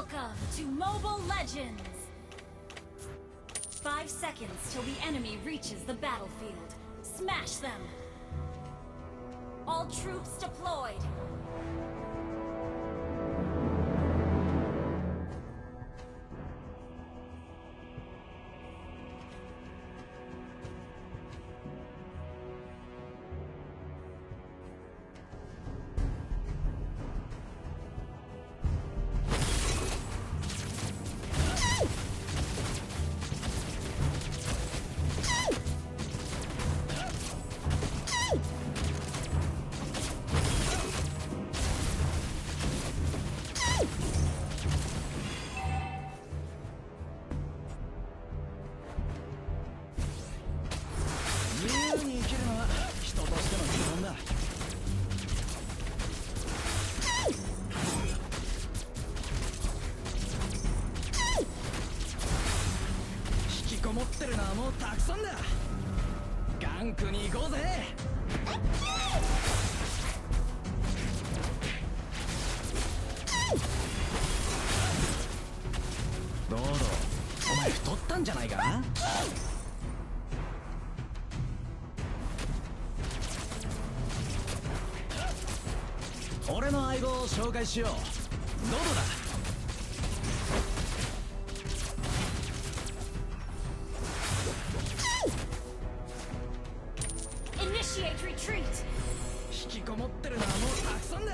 Welcome to Mobile Legends! 5 seconds till the enemy reaches the battlefield. Smash them! All troops deployed!持ってるのはもうたくさんだ。ガンクに行こうぜ。どうぞ。お前太ったんじゃないか。俺の相棒を紹介しよう。どうだ。引きこもってるのはもうたくさんだ。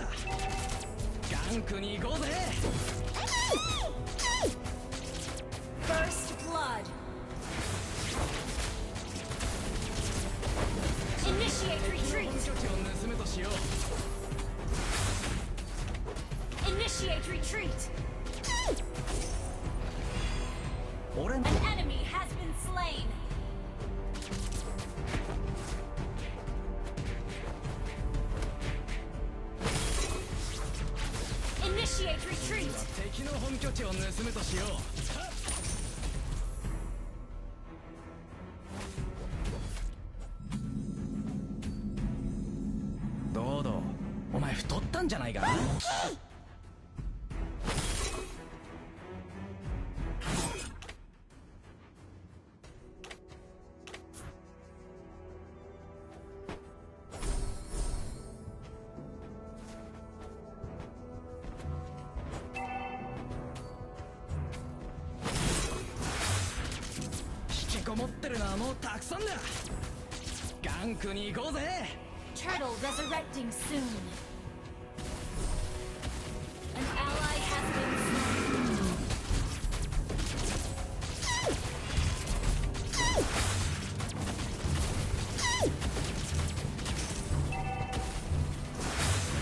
ガンクに行こうぜ。First blood. Initiate retreat. 本拠地を盗むとしよう。Initiate retreat. 俺の An enemy has been slain. Initiate retreat. 敵の本拠地を盗むとしよう。どうどう、お前太ったんじゃないか。こもってるのはもうたくさんだ。ガンクに行こうぜ。 Turtle resurrecting soon. An ally has been slain.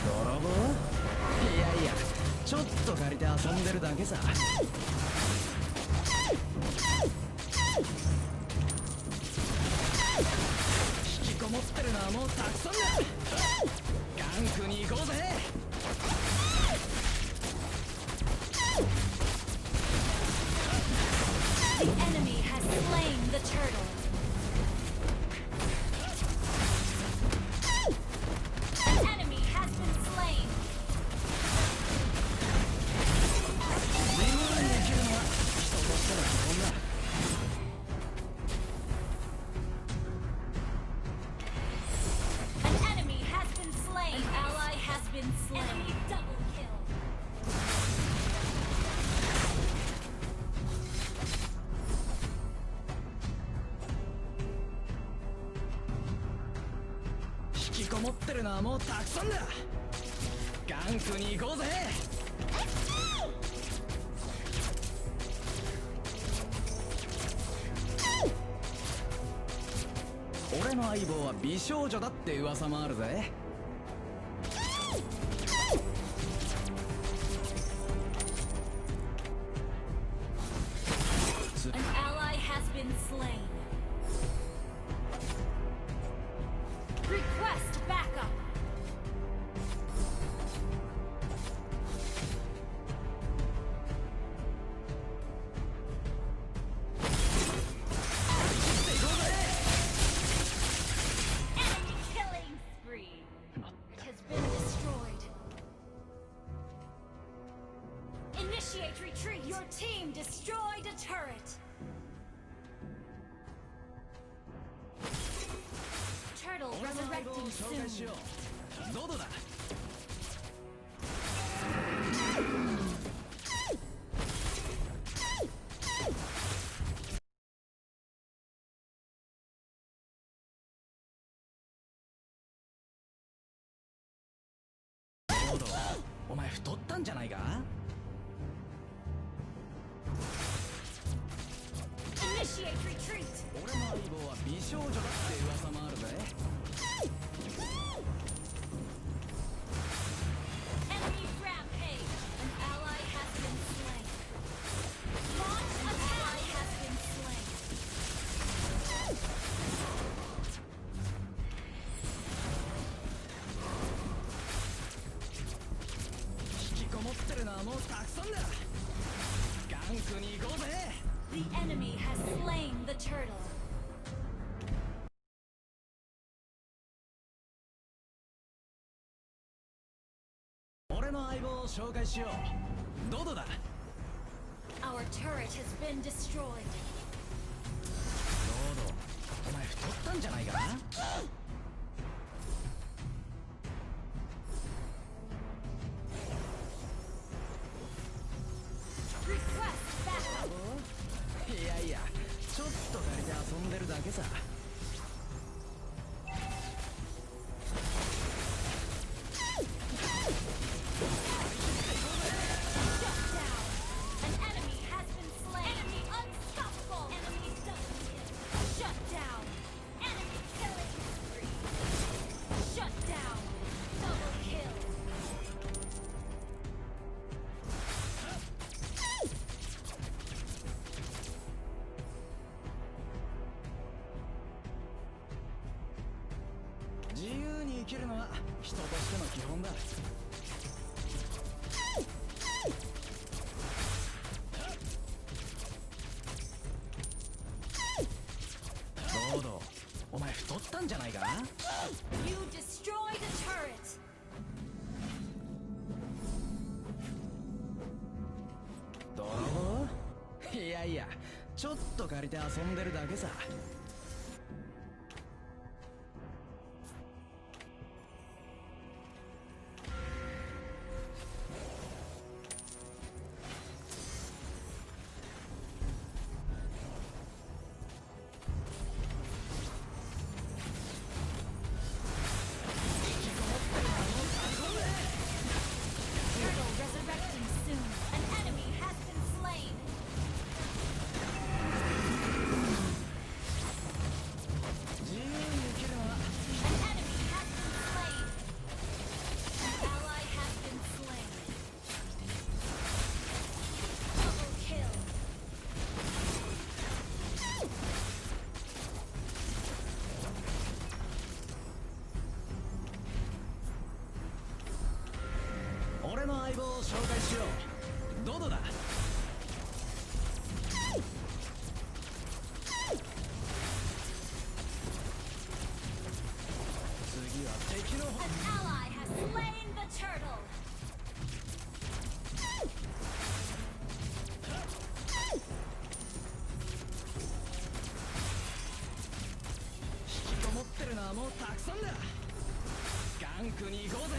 泥棒？いやいや、ちょっと借りて遊んでるだけさ。持ってるのはもうたくさんだ。ガンクに行こうぜ。The enemy has slain the turtle. An enemy has been slain. 自分に生きるのは人としての基本だ。Enemy double kill. 引きこもってるのはもうたくさんだ。ガンクに行こうぜ。俺の相棒は美少女だって噂もあるぜ。An ally has been slain. Request backup. Enemy killing spree. retreat! Your team destroyed a turret! Turtle 俺の相棒を resurrecting 紹介し soon. よう。ドドだ。ドド、お前太ったんじゃないか。 Initiate retreat! 俺の相棒は美少女だって噂もあるぜ。 Enemy rampage! An ally has been slain. Launch attack! Ally has been slain. 引きこもってるのはもうたくさんだ。ガンクに行こうぜ。 The enemy has slain the turtle. 俺の相棒を紹介しよう。ドドだ。 Our turret has been destroyed. ドド、お前太ったんじゃないか。 Request backup. いやいや、ちょっと借りて遊んでるだけさ。 Shut down. An enemy has been slain. Enemy unstoppable. Enemy double kill. Shut down. Enemy killing spree. Shut down. Double kill. 自由に生きるのは人としての基本だ。 ドド、お前太ったんじゃないか。 You destroyed a turret. 泥棒？いやいや、ちょっと借りて遊んでるだけさ。 Turtle resurrecting soon. An enemy has been slain. 自由に生きるのは An enemy has been slain. An ally has been slain. Double kill. 俺の相棒を紹介しよう。ドドだ。 次は敵の An ally has slain the turtle. 引きこもってるのはもうたくさんだ。ガンクに行こうぜ。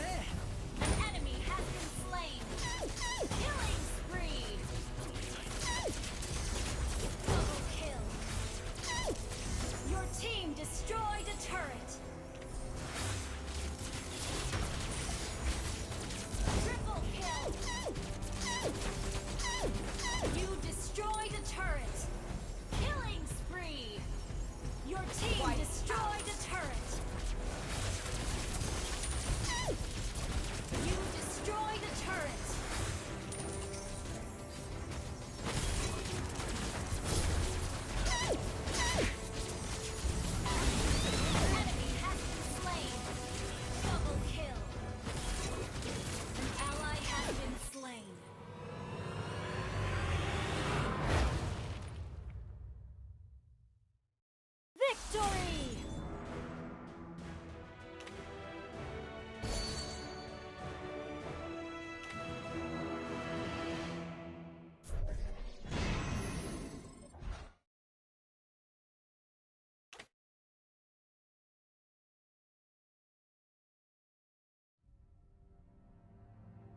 An enemy has been slain. Killing spree.